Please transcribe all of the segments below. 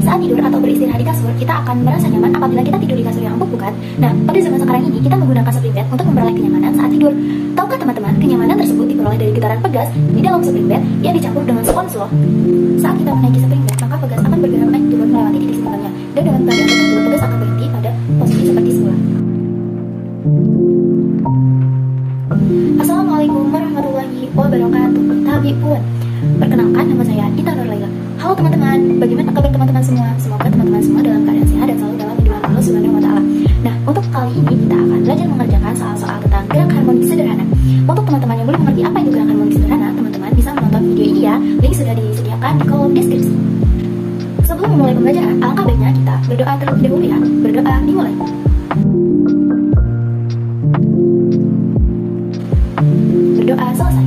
Saat tidur atau beristirahat di kasur, kita akan merasa nyaman apabila kita tidur di kasur yang empuk, bukan? Nah, pada zaman sekarang ini, kita menggunakan spring bed untuk memperoleh kenyamanan saat tidur. Tahukah teman-teman, kenyamanan tersebut diperoleh dari getaran pegas di dalam spring bed yang dicampur dengan spons loh. Saat kita menaiki spring bed, maka pegas akan bergerak naik turun melewati titik seimbangnya, dan dengan keadaan tertentu, pegas akan berhenti pada posisi seperti semula. Assalamualaikum warahmatullahi wabarakatuh. Tabi'un. Perkenalkan, nama saya Ita Nurlaila. Halo teman-teman, bagaimana kabar teman-teman semua? Semoga teman-teman semua dalam keadaan sehat dan selalu dalam lindungan Allah Subhanahu wa Ta'ala. Nah, untuk kali ini kita akan belajar mengerjakan soal-soal tentang gerak harmonik sederhana. Untuk teman-teman yang belum mengerti apa itu gerak harmonik sederhana, teman-teman bisa menonton video ini ya. Link sudah disediakan di kolom deskripsi. Sebelum memulai pembelajaran, alangkah baiknya kita berdoa terlebih dahulu ya. Berdoa dimulai. Berdoa selesai.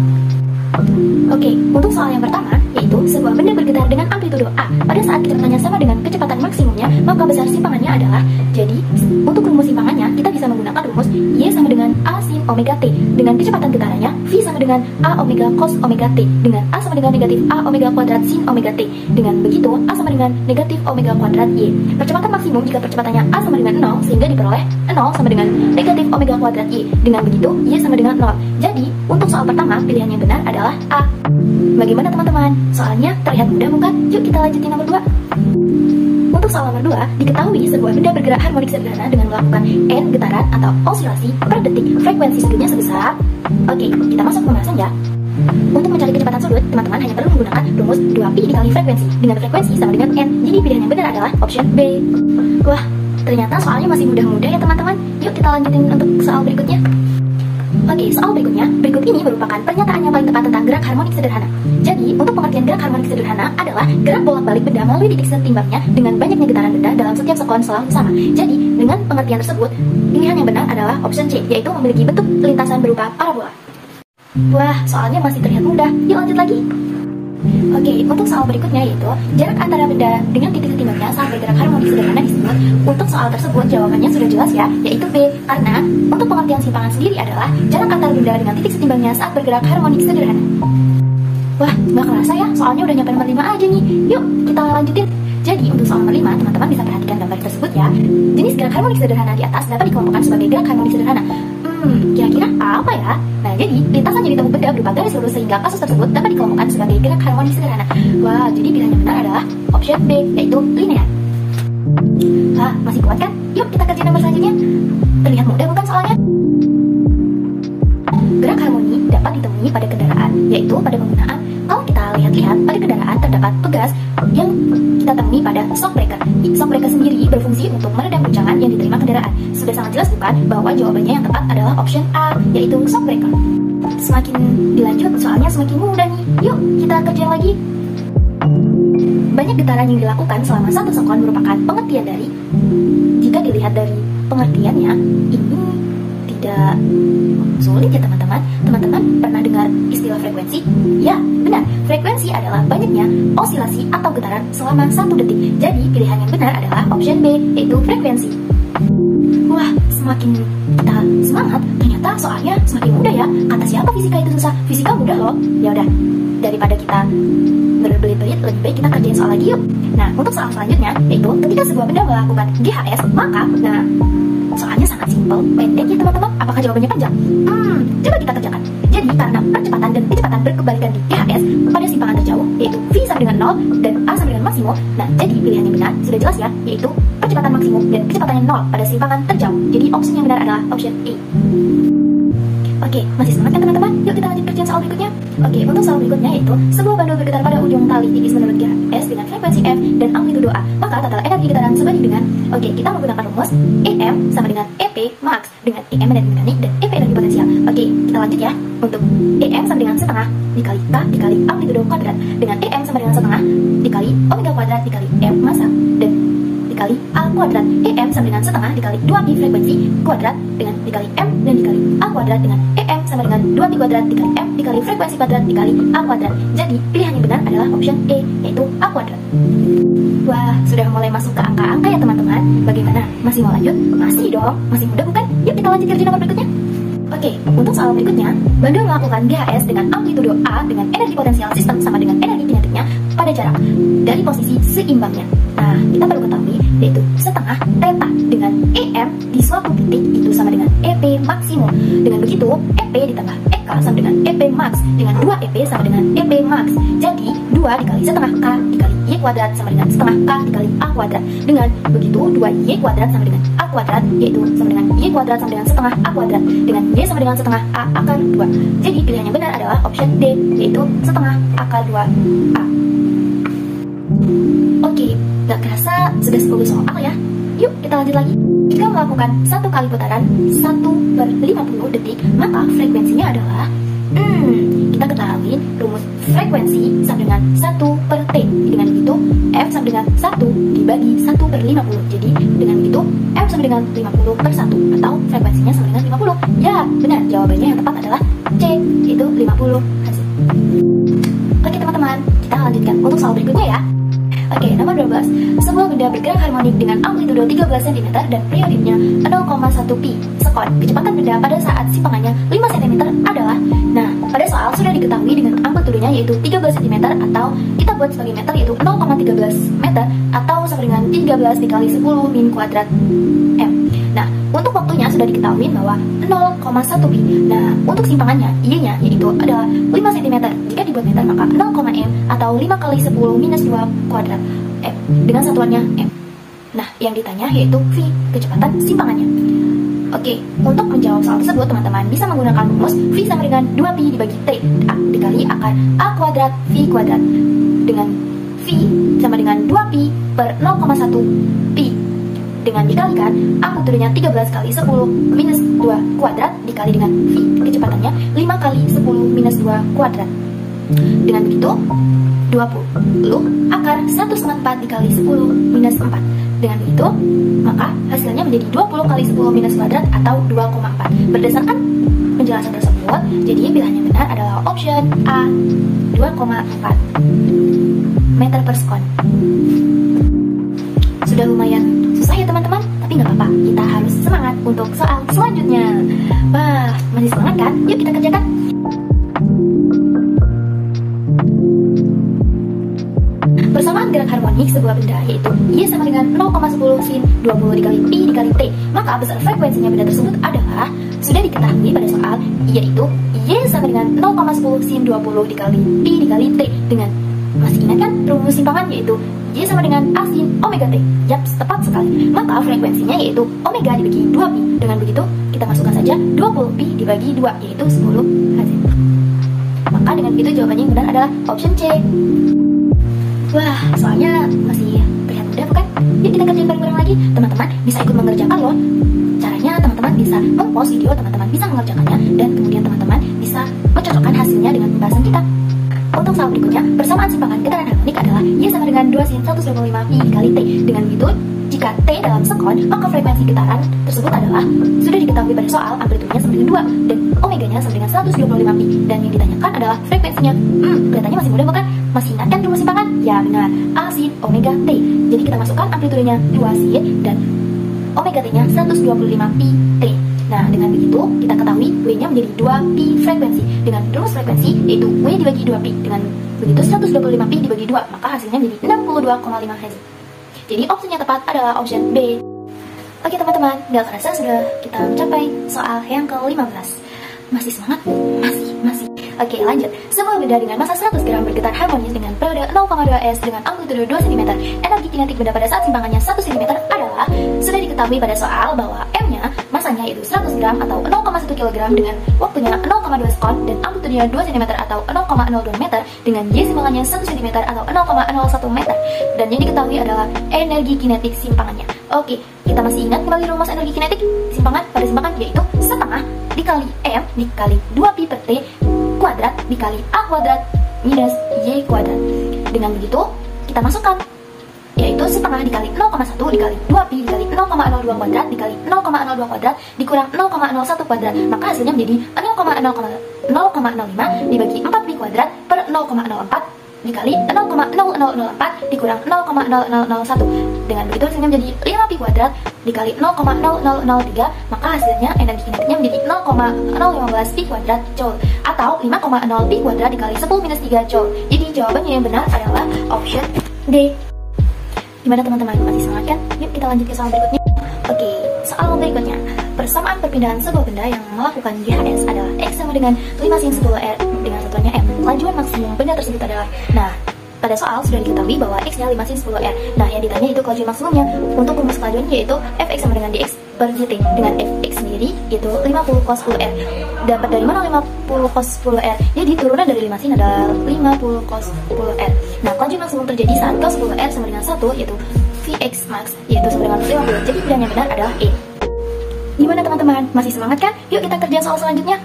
Oke, untuk soal yang pertama, yaitu sebuah benda bergetar dengan amplitudo A. Pada saat kecepatannya sama dengan kecepatan maksimumnya, maka besar simpangannya adalah. Jadi, untuk rumus simpangannya, kita bisa menggunakan rumus Y sama dengan A sin omega T. Dengan kecepatan getarannya, V sama dengan A omega cos omega T. Dengan A sama dengan negatif A omega kuadrat sin omega T. Dengan begitu, A sama dengan negatif omega kuadrat Y. Percepatan maksimum jika percepatannya A sama dengan 0, sehingga diperoleh 0 sama dengan negatif omega kuadrat Y. Dengan begitu, Y sama dengan 0. Jadi, untuk soal pertama, pilihan yang benar adalah A. Bagaimana teman-teman? Soalnya terlihat mudah bukan? Yuk kita lanjutin nomor 2. Untuk soal nomor 2, diketahui sebuah benda bergerak harmonik sederhana dengan melakukan N getaran atau osilasi per detik. Frekuensi sudutnya sebesar. Oke, kita masuk ke pembahasan ya. Untuk mencari kecepatan sudut, teman-teman hanya perlu menggunakan rumus 2pi dikali frekuensi. Dengan frekuensi sama dengan N. Jadi pilihan yang benar adalah option B. Wah, ternyata soalnya masih mudah-mudah ya teman-teman. Yuk kita lanjutin untuk soal berikutnya. Oke, soal berikutnya, berikut ini merupakan pernyataan yang paling tepat tentang gerak harmonik sederhana. Jadi, untuk pengertian gerak harmonik sederhana adalah gerak bolak-balik benda melalui titik setimbangnya dengan banyaknya getaran benda dalam setiap sekon selalu sama. Jadi, dengan pengertian tersebut, pilihan yang benar adalah option C, yaitu memiliki bentuk lintasan berupa parabola. Wah, soalnya masih terlihat mudah. Yuk lanjut lagi. Oke, untuk soal berikutnya yaitu jarak antara benda dengan titik setimbangnya saat bergerak harmonik sederhana disebut. Untuk soal tersebut jawabannya sudah jelas ya, yaitu B. Karena untuk pengertian simpangan sendiri adalah jarak antara benda dengan titik setimbangnya saat bergerak harmonik sederhana. Wah, nggak kerasa ya, soalnya udah nyampe nomor 5 aja nih. Yuk, kita lanjutin. Jadi, untuk soal nomor 5, teman-teman bisa perhatikan gambar tersebut ya. Jenis gerak harmonik sederhana di atas dapat dikelompokkan sebagai gerak harmonik sederhana. Kira-kira apa ya? Nah, jadi lintasan yang ditemu benda berupa garis lurus sehingga kasus tersebut dapat dikelompokkan sebagai gerak harmonik sederhana. Wah, jadi pilihan yang benar adalah option B, yaitu linear. Masih kuat kan? Yuk kita kerjain nomor selanjutnya. Terlihat mudah bukan soalnya? Gerak harmoni dapat ditemui pada kendaraan, yaitu pada penggunaan. Kalau kita lihat-lihat, pada kendaraan terdapat pegas yang kita temui pada shock breaker. Shock breaker sendiri berfungsi untuk meredam guncangan yang diterima kendaraan. Sudah sangat jelas bukan bahwa jawabannya yang tepat adalah option A, yaitu shock breaker. Semakin dilanjut, soalnya semakin mudah nih. Yuk kita kerjain lagi. Banyak getaran yang dilakukan selama satu sekon merupakan pengertian dari. Jika dilihat dari pengertiannya, ini tidak sulit ya teman-teman. Teman-teman pernah dengar istilah frekuensi? Ya, benar. Frekuensi adalah banyaknya osilasi atau getaran selama 1 detik. Jadi pilihan yang benar adalah option B, yaitu frekuensi. Wah, semakin kita semangat, ternyata soalnya semakin mudah ya. Kata siapa fisika itu susah? Fisika mudah loh. Ya udah, daripada kita berbelit-belit, lebih baik kita kerjain soal lagi yuk. Nah, untuk soal selanjutnya, yaitu ketika sebuah benda melakukan GHS, maka, soalnya sangat simpel, pendek ya teman-teman. Apakah jawabannya panjang? Coba kita kerjakan. Jadi, karena percepatan dan kecepatan berkebalikan di GHS pada simpangan terjauh, yaitu V sama dengan 0 dan A sama dengan maksimum. Nah, jadi pilihan yang benar sudah jelas ya, yaitu percepatan maksimum dan kecepatannya 0 pada simpangan terjauh. Jadi, opsi yang benar adalah option A. Oke, masih semangat kan teman-teman? Yuk kita lanjut kerjaan soal berikutnya. Oke, untuk soal berikutnya yaitu sebuah bandul bergetar pada ujung tali tipis menurut GHS dengan frekuensi F dan amplitudo A. Maka total energi getaran sebanding dengan, kita menggunakan rumus EM sama dengan EP max dengan EM energi mekanik dan EP energi potensial. Oke, kita lanjut ya. Untuk EM sama dengan setengah dikali K dikali amplitudo kuadrat dengan EM sama dengan setengah dikali omega kuadrat dikali M massa dan dikali A kuadrat. EM sama dengan setengah dikali 2pi frekuensi kuadrat dengan dikali M dan dikali A kuadrat dengan EM sama dengan 2pi kuadrat dikali M dikali frekuensi kuadrat dikali A kuadrat. Jadi pilihan yang benar adalah option E, yaitu A kuadrat. Wah, sudah mulai masuk ke angka-angka ya teman-teman. Bagaimana? Masih mau lanjut? Masih dong, masih mudah bukan? Yuk kita lanjut kerja nomor berikutnya. Oke, untuk soal berikutnya, bandul melakukan GHS dengan amplitudo A dengan energi potensial sistem sama dengan energi kinetiknya pada jarak dari posisi seimbangnya. Nah, kita perlu ketahui yaitu setengah theta dengan EM di suatu titik itu sama dengan EP maksimum. Dengan begitu, EP ditambah EK sama dengan EP max. Dengan 2EP sama dengan EP max. Jadi, 2 dikali setengah K dikali Y kuadrat sama dengan setengah K dikali A kuadrat. Dengan begitu, 2Y kuadrat sama dengan A kuadrat, yaitu sama dengan Y kuadrat sama dengan setengah A kuadrat. Dengan Y sama dengan setengah A akar 2. Jadi, pilihan yang benar adalah option D, yaitu setengah akar 2A. Oke, gak kerasa sudah 10 soal ya. Yuk kita lanjut lagi. Jika melakukan satu kali putaran 1/50 detik, maka frekuensinya adalah kita ketahui rumus frekuensi sama dengan 1/T. Dengan begitu F sama dengan 1 dibagi 1/50. Jadi dengan begitu F sama dengan 50/1 atau frekuensinya sama dengan 50. Ya, benar. Jawabannya yang tepat adalah C, yaitu 50 Hz. Oke teman-teman, kita lanjutkan untuk soal berikutnya ya. Oke, nomor 12. Sebuah benda bergerak harmonik dengan amplitudo 13 cm dan periodenya 0,1 pi sekon. Kecepatan benda pada saat simpangannya 5 cm adalah. Nah, pada soal sudah diketahui dengan amplitudonya yaitu 13 cm atau kita buat sebagai meter yaitu 0,13 meter atau sama dengan 13 dikali 10 min kuadrat m. Nah, untuk waktunya sudah diketahui bahwa 0,1 pi. Nah, untuk simpangannya Y-nya yaitu adalah 5 cm. Jika dibuat meter maka 0,m atau 5 kali 10 minus 2 kuadrat m dengan satuannya m. Nah, yang ditanya yaitu V, kecepatan simpangannya. Oke, untuk menjawab soal tersebut teman-teman bisa menggunakan rumus V sama dengan 2pi dibagi T A dikali akar A kuadrat V kuadrat. Dengan V sama dengan 2pi per 0,1 pi dengan dikalikan amplitudenya 13 kali 10 minus 2 kuadrat dikali dengan V, kecepatannya 5 kali 10 minus 2 kuadrat. Dengan begitu 20 akar 1/4 dikali 10 minus 4. Dengan begitu maka hasilnya menjadi 20 kali 10 minus kuadrat atau 2,4. Berdasarkan penjelasan tersebut, jadi pilihan yang benar adalah option A, 2,4 meter per sekon. Sudah lumayan susah ya teman-teman, tapi nggak apa-apa, kita harus semangat untuk soal selanjutnya. Wah, masih semangat kan? Yuk kita kerjakan. Persamaan gerak harmonik sebuah benda yaitu Y sama dengan 0,10 sin 20 dikali pi dikali T. Maka besar frekuensinya benda tersebut adalah sudah diketahui pada soal, yaitu Y sama dengan 0,10 sin 20 dikali pi dikali T. Dengan masih ingat kan rumus simpangan yaitu Y sama dengan A sin omega T. Yap, tepat sekali. Maka frekuensinya yaitu omega dibagi 2pi. Dengan begitu kita masukkan saja 20 pi dibagi 2 yaitu 10 Hz. Maka dengan begitu jawabannya yang benar adalah option C. Wah, soalnya masih terlihat mudah bukan? Yuk kita kerjain bareng-bareng lagi. Teman-teman bisa ikut mengerjakan loh. Caranya teman-teman bisa mempost video, teman-teman bisa mengerjakannya, dan kemudian teman-teman bisa mencocokkan hasilnya dengan pembahasan kita. Untuk soal berikutnya, persamaan simpangan getaran harmonik adalah Y sama dengan 2 sin 125 pi dikali T. Dengan begitu, jika T dalam sekon, maka frekuensi getaran tersebut adalah sudah diketahui pada soal amplitudenya sama dengan 2 dan omeganya sama dengan 125 pi. Dan yang ditanyakan adalah frekuensinya. Kelihatannya masih mudah bukan? Masih ingat kan rumus simpangan? Ya benar, A sin omega T. Jadi kita masukkan amplitudenya 2 sin dan omega T-nya 125 pi T. Nah, dengan begitu kita ketahui W-nya menjadi 2pi frekuensi. Dengan rumus frekuensi yaitu W dibagi 2pi. Dengan begitu 125 pi dibagi 2, maka hasilnya menjadi 62,5 Hz. Jadi opsinya tepat adalah option B. Oke teman-teman, gak kerasa sudah kita mencapai soal yang ke-15. Masih semangat? Masih. Oke, lanjut. Sebuah benda dengan massa 100 gram bergetar harmonis dengan periode 0,2 s dengan amplitudo 2 cm. Energi kinetik benda pada saat simpangannya 1 cm adalah sudah diketahui pada soal bahwa M-nya masanya yaitu 100 gram atau 0,1 kg dengan waktunya 0,2 sekon dan amplitudenya 2 cm atau 0,02 meter dengan Y simpangannya 1 cm atau 0,01 meter. Dan yang diketahui adalah energi kinetik simpangannya. Oke, kita masih ingat kembali rumus energi kinetik simpangan pada simpangan yaitu setengah dikali M dikali 2pi per T kuadrat dikali A kuadrat minus Y kuadrat. Dengan begitu kita masukkan yaitu setengah dikali 0,1 dikali 2pi dikali 0,02 kuadrat dikali 0,02 kuadrat dikurang 0,01 kuadrat, maka hasilnya menjadi 0,05 dibagi 4pi kuadrat per 0,04 dikali 0,0004 dikurang 0,0001. Dengan begitu hasilnya menjadi 5pi kuadrat dikali 0,0003, maka hasilnya energi kinetiknya menjadi 0,015 pi kuadrat joule atau 5,0 pi kuadrat dikali 10 minus 3 joule. Jadi jawabannya yang benar adalah option D. Gimana teman-teman, masih semangat kan? Yuk kita lanjut ke soal berikutnya. Oke, soal berikutnya. Persamaan perpindahan sebuah benda yang melakukan GHS adalah X sama dengan 5 sin 10R dengan satuannya M. Kelajuan maksimum benda tersebut adalah. Nah, pada soal sudah diketahui bahwa X-nya 5 sin 10R. Nah, yang ditanya itu kelajuan maksimumnya. Untuk rumus kelajuan yaitu Fx sama dengan dx per dt, dengan Fx sendiri yaitu 50 cos 10R. Dapat dari mana 50 cos 10R? Jadi turunan dari 5 sin adalah 50 cos 10R. Nah, kelajuan maksimum terjadi saat cos 10R sama dengan 1 yaitu Vx max yaitu sama dengan 50. Jadi pilihan yang benar adalah E. Gimana teman-teman? Masih semangat kan? Yuk kita kerjain soal selanjutnya.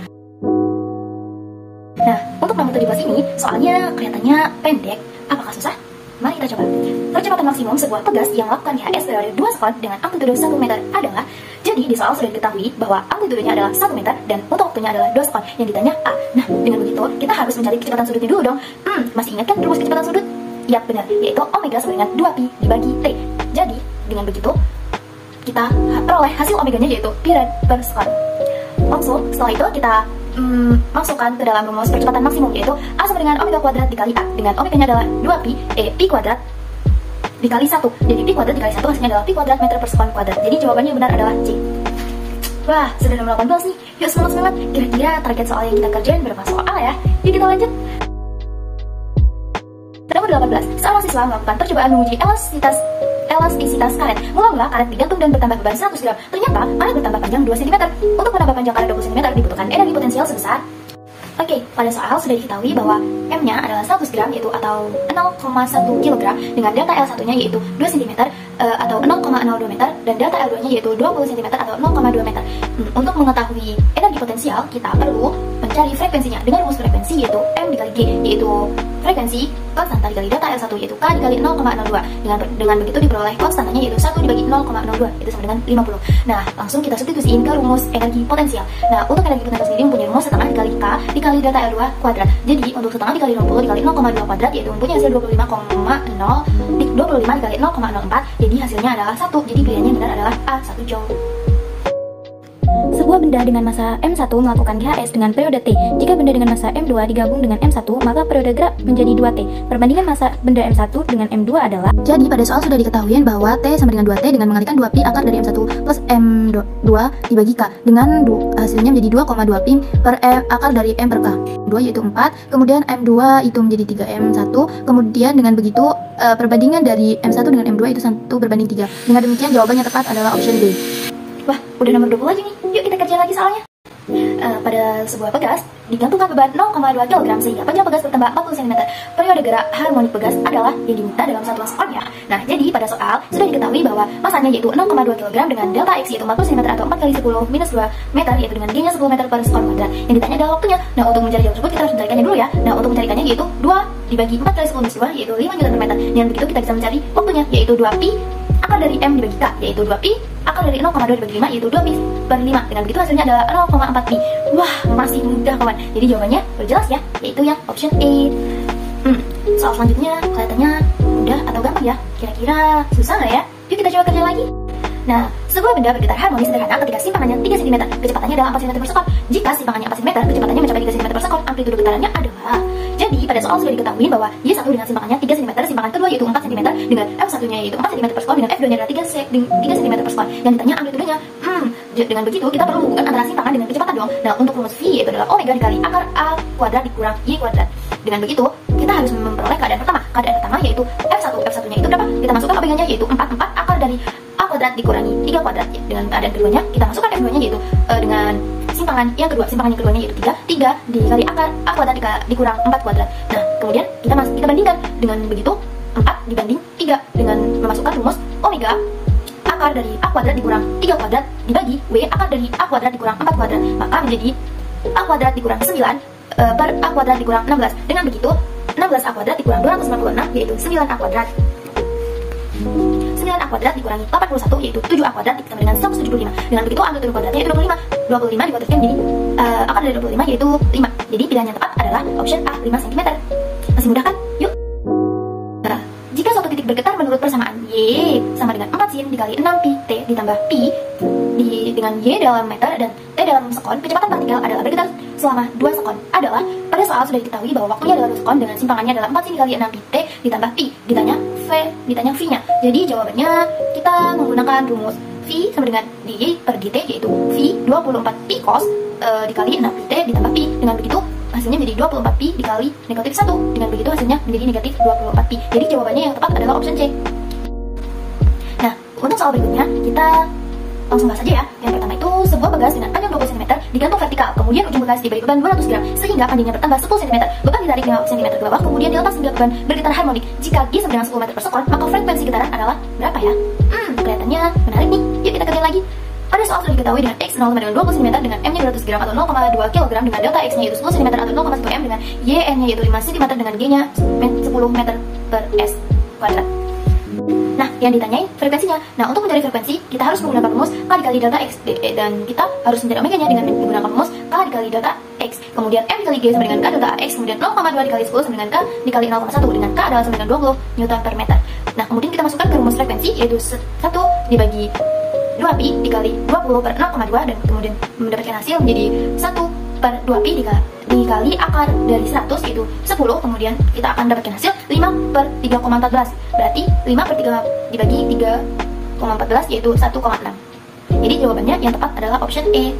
Nah, untuk nomor 17 ini soalnya kelihatannya pendek. Apakah susah? Mari kita coba. Percepatan maksimum sebuah pegas yang melakukan GHS periode 2 sekon dengan amplitude 1 meter adalah. Jadi di soal sudah diketahui bahwa amplitudenya adalah 1 meter dan untuk waktunya adalah 2 sekon. Yang ditanya A. Nah, dengan begitu kita harus mencari kecepatan sudutnya dulu dong. Masih ingat kan rumus kecepatan sudut? Yap, benar, yaitu omega sama dengan 2pi dibagi T. Jadi, dengan begitu kita peroleh hasil omeganya yaitu pi rad per sekon. Langsung setelah itu kita masukkan ke dalam rumus percepatan maksimum yaitu A sama dengan omega kuadrat dikali A, dengan omeganya adalah 2pi pi kuadrat dikali 1. Jadi pi kuadrat dikali 1 hasilnya adalah pi kuadrat meter per sekon kuadrat. Jadi jawabannya benar adalah C. Wah, sudah nomor 18 nih. Yuk semangat-semangat. Kira-kira target soal yang kita kerjain berapa soal ya? Yuk kita lanjut. Nomor 18. Seorang siswa melakukan percobaan menguji elastisitas karet. Mula-mula karet digantung dan bertambah beban 100 gram. Ternyata karet bertambah panjang 2 cm. Untuk menambah panjang karet 20 cm dibutuhkan energi potensial sebesar. Oke, pada soal sudah diketahui bahwa M-nya adalah 100 gram yaitu atau 0,1 kg dengan delta L1-nya yaitu 2 cm atau 0,02 meter dan delta L2-nya yaitu 20 cm atau 0,2 meter. Untuk mengetahui energi potensial, kita perlu mencari frekuensinya dengan rumus frekuensi yaitu M dikali G, yaitu frekuensi konstanta dikali delta L1 yaitu K dikali 0,02. Dengan begitu diperoleh konstantanya yaitu 1 dibagi 0,02 itu sama dengan 50. Nah, langsung kita substitusiin ke rumus energi potensial. Nah, untuk energi potensial sendiri mempunyai rumus setengah dikali K dikali delta L2 kuadrat. Jadi untuk setengah dikali 60 dikali 0,2 kuadrat yaitu mempunyai hasil 25 dikali 0,04. Jadi hasilnya adalah 1. Jadi pilihannya benar adalah A, 1 joule. Sebuah benda dengan massa M1 melakukan GHS dengan periode T. Jika benda dengan massa M2 digabung dengan M1, maka periode gerak menjadi 2T. Perbandingan massa benda M1 dengan M2 adalah. Jadi pada soal sudah diketahui bahwa T sama dengan 2T dengan mengalikan 2pi akar dari M1 plus M2 dibagi K. Dengan hasilnya menjadi 2,2pi per akar dari M per K. 2 yaitu 4, kemudian M2 itu menjadi 3M1. Kemudian dengan begitu perbandingan dari M1 dengan M2 itu 1 berbanding 3. Dengan demikian jawabannya tepat adalah option B. Wah, udah nomor 20 lagi nih. Yuk kita kerja lagi soalnya. Pada sebuah pegas digantungkan beban 0,2 kg sehingga panjang pegas bertambah 40 cm. Periode gerak harmonik pegas adalah yang diminta dalam satuan sekonnya. Nah, jadi pada soal sudah diketahui bahwa masanya yaitu 0,2 kg dengan delta X yaitu 40 cm atau 4 kali 10 minus 2 meter yaitu dengan G-nya 10 meter per sekon kuadrat. Yang ditanya adalah waktunya. Nah, untuk mencari jawab tersebut kita harus mencarikannya dulu ya. Nah, untuk mencarikannya yaitu 2 dibagi 4 kali 10 minus 2 yaitu 5 Newton per meter. Dengan begitu kita bisa mencari waktunya yaitu 2pi akar dari M dibagi K yaitu 2pi akar dari 0,2 dibagi 5 yaitu 2pi per 5. Dengan begitu hasilnya adalah 0,4pi. Wah, masih mudah kawan. Jadi jawabannya berjelas ya, yaitu yang option A. Soal selanjutnya kelihatannya mudah atau gampang ya? Kira-kira susah nggak ya? Yuk kita coba kerja lagi. Nah, sebuah benda bergetar harmonis sederhana ketika simpangannya 3 cm, kecepatannya adalah 4 cm per sekon. Jika simpangannya 4 cm, kecepatannya mencapai 3 cm per sekon, amplitude getarannya adalah. Jadi, pada soal sudah diketahui bahwa Y1 dengan simpangannya 3 cm, simpangan kedua yaitu 4 cm, dengan F1-nya yaitu 4 cm per sekon, dengan F2-nya adalah 3 cm per sekon. Yang ditanya amplitudenya, dengan begitu kita perlu menghubungkan antara simpangan dengan kecepatan dong. Nah, untuk rumus V yaitu adalah omega dikali akar A kuadrat dikurang Y kuadrat. Dengan begitu, kita harus memperoleh keadaan pertama. Keadaan pertama yaitu F1-nya itu berapa? Kita masukkan omeganya yaitu 4 akar dari A kuadrat dikurangi 3 kuadrat ya. Dengan keadaan keduanya kita masukkan F2-nya yaitu dengan simpangan yang keduanya yaitu 3 dikali akar A kuadrat dikurang 4 kuadrat. Nah, kemudian kita bandingkan. Dengan begitu 4 dibanding 3 dengan memasukkan rumus omega akar dari A kuadrat dikurang 3 kuadrat dibagi W akar dari A kuadrat dikurang 4 kuadrat, maka menjadi A kuadrat dikurang 9 per A kuadrat dikurang 16. Dengan begitu 16 A kuadrat dikurang 296 yaitu 9 A kuadrat. 9 A kuadrat dikurangi 81 yaitu 7 A kuadrat ditambah dengan 175. Dengan begitu amplitude kuadratnya itu 25. 25 dikuadratkan jadi akar dari 25 yaitu 5. Jadi pilihan yang tepat adalah option A, 5 cm. Masih mudah kan? Yuk. Jika suatu titik bergetar menurut persamaan Y sama dengan 4 sin dikali 6pi T ditambah pi dengan Y dalam meter dan T dalam sekon, kecepatan partikel adalah bergetar selama 2 sekon adalah Pada soal sudah diketahui bahwa waktunya adalah 2 sekon dengan simpangannya adalah 4 sin dikali 6 pi T ditambah pi. Ditanya V-nya. Jadi jawabannya kita menggunakan rumus V sama dengan dy per dt, yaitu V 24 pi cos dikali 6 pi T ditambah pi. Dengan begitu hasilnya menjadi 24 pi dikali negatif 1. Dengan begitu hasilnya menjadi negatif 24 pi. Jadi jawabannya yang tepat adalah option C. Nah, untuk soal berikutnya kita langsung bahas aja ya. Yang pertama itu sebuah begas dengan panjang 20 cm digantung vertikal, kemudian ujung begas diberi beban 200 gram sehingga panjangnya bertambah 10 cm. Beban ditarik 5 cm ke bawah, kemudian dilepas hingga beban bergetar harmonik. Jika G sama dengan 10 meter per sekon, maka frekuensi getaran adalah berapa ya? Kelihatannya menarik nih. Yuk kita kerjain lagi. Pada soal sudah diketahui dengan X 0 sama dengan 20 cm dengan M nya 200 gram atau 0,2 kg dengan delta X nya yaitu 10 cm atau 0,1 M dengan YN nya yaitu 5 cm dengan G nya 10 meter per S kuadrat. Nah, yang ditanyain frekuensinya. Nah, untuk mencari frekuensi, kita harus menggunakan rumus K dikali delta X dan kita harus mencari omega-nya dengan menggunakan rumus K dikali delta X. Kemudian M dikali G sama dengan K delta X, kemudian 0,2 dikali 10 sama dengan K dikali 0,1 dengan K adalah sama dengan 20 Newton per meter. Nah, kemudian kita masukkan ke rumus frekuensi yaitu 1 dibagi 2pi dikali 20 per 0,2 dan kemudian mendapatkan hasil menjadi 1 per 2pi dikali akar dari 100 yaitu 10, kemudian kita akan mendapatkan hasil 5 per 3,14, berarti 5 per 3 dibagi 3,14 yaitu 1,6. Jadi jawabannya yang tepat adalah option E.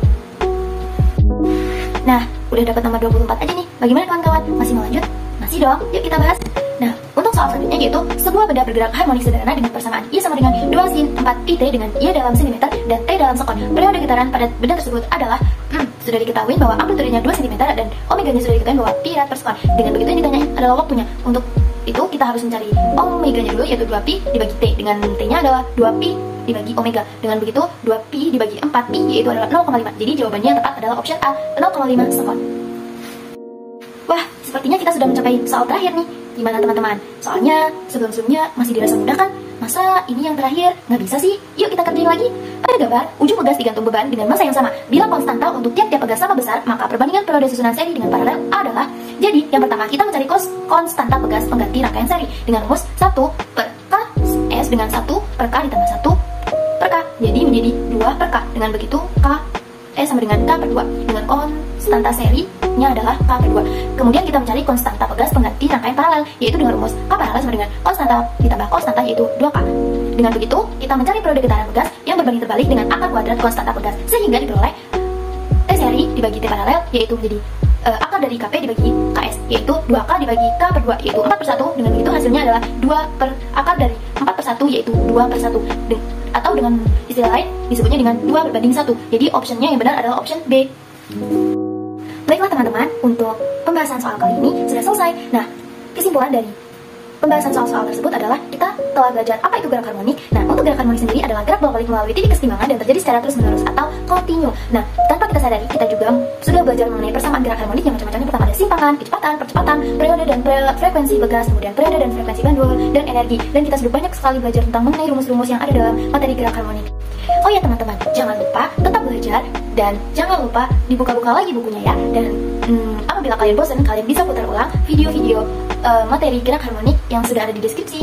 Nah, udah dapat nomor 24 aja nih. Bagaimana kawan-kawan? Masih mau lanjut? Masih dong, yuk kita bahas. Nah, untuk soal selanjutnya yaitu sebuah benda bergerak harmonik sederhana dengan persamaan I sama dengan 2 sin 4 pi T dengan I dalam cm dan T dalam sekon. Periode getaran pada benda tersebut adalah sudah diketahui bahwa amplitudenya 2 cm dan omega-nya sudah diketahui bahwa pi rad per sekon. Dengan begitu yang ditanyain adalah waktunya. Untuk itu kita harus mencari omega-nya dulu yaitu 2pi dibagi T. Dengan T-nya adalah 2pi dibagi omega. Dengan begitu 2pi dibagi 4pi yaitu adalah 0,5. Jadi jawabannya yang tepat adalah option A, 0,5 sekon. Wah, sepertinya kita sudah mencapai soal terakhir nih. Gimana teman-teman? Soalnya sebelum-sebelumnya masih dirasa mudah kan? Masa ini yang terakhir? Nggak bisa sih? Yuk kita kerjain lagi. Pada gambar, ujung begas digantung beban dengan massa yang sama. Bila konstanta untuk tiap-tiap begas sama besar, maka perbandingan periode susunan seri dengan paralel adalah. Jadi, yang pertama kita mencari konstanta begas pengganti rangkaian seri dengan rumus 1 per K S dengan 1 per K ditambah 1 per K. Jadi menjadi 2 per K. Dengan begitu K S sama dengan K per 2. Dengan konstanta serinya adalah K per 2. Kemudian kita mencari konstanta begas pengganti rangkaian paralel, yaitu dengan rumus K paralel sama dengan konstanta ditambah konstanta yaitu 2K. Dengan begitu, kita mencari periode getaran begas yang berbanding terbalik dengan akar kuadrat konstanta begas, sehingga diperoleh T seri dibagi T paralel, yaitu menjadi akar dari KP dibagi KS, yaitu 2K dibagi K per 2, yaitu 4 per 1. Dengan begitu hasilnya adalah 2 per akar dari 4 per 1, yaitu 2 per 1. Atau dengan istilah lain disebutnya dengan 2 berbanding 1. Jadi optionnya yang benar adalah option B. Baiklah teman-teman, untuk pembahasan soal kali ini sudah selesai. Nah, kesimpulan dari pembahasan soal-soal tersebut adalah kita telah belajar apa itu gerak harmonik. Nah, untuk gerak harmonik sendiri adalah gerak bolak-balik melalui titik kesetimbangan dan terjadi secara terus-menerus atau kontinu. Nah, tanpa kita sadari, kita juga sudah belajar mengenai persamaan gerak harmonik yang macam-macamnya. Pertama ada simpangan, kecepatan, percepatan, periode dan frekuensi begas, kemudian periode dan frekuensi bandul, dan energi. Dan kita sudah banyak sekali belajar tentang mengenai rumus-rumus yang ada dalam materi gerak harmonik. Oh ya teman-teman, jangan lupa tetap belajar dan jangan lupa dibuka-buka lagi bukunya ya. Dan apabila kalian bosan, kalian bisa putar ulang video-video materi gerak harmonik yang sudah ada di deskripsi.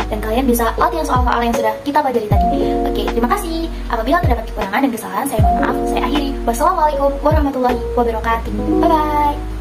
Dan kalian bisa latihan soal-soal yang sudah kita pelajari tadi. Oke, terima kasih. Apabila terdapat kekurangan dan kesalahan, saya mohon maaf. Saya akhiri. Wassalamualaikum warahmatullahi wabarakatuh. Bye-bye.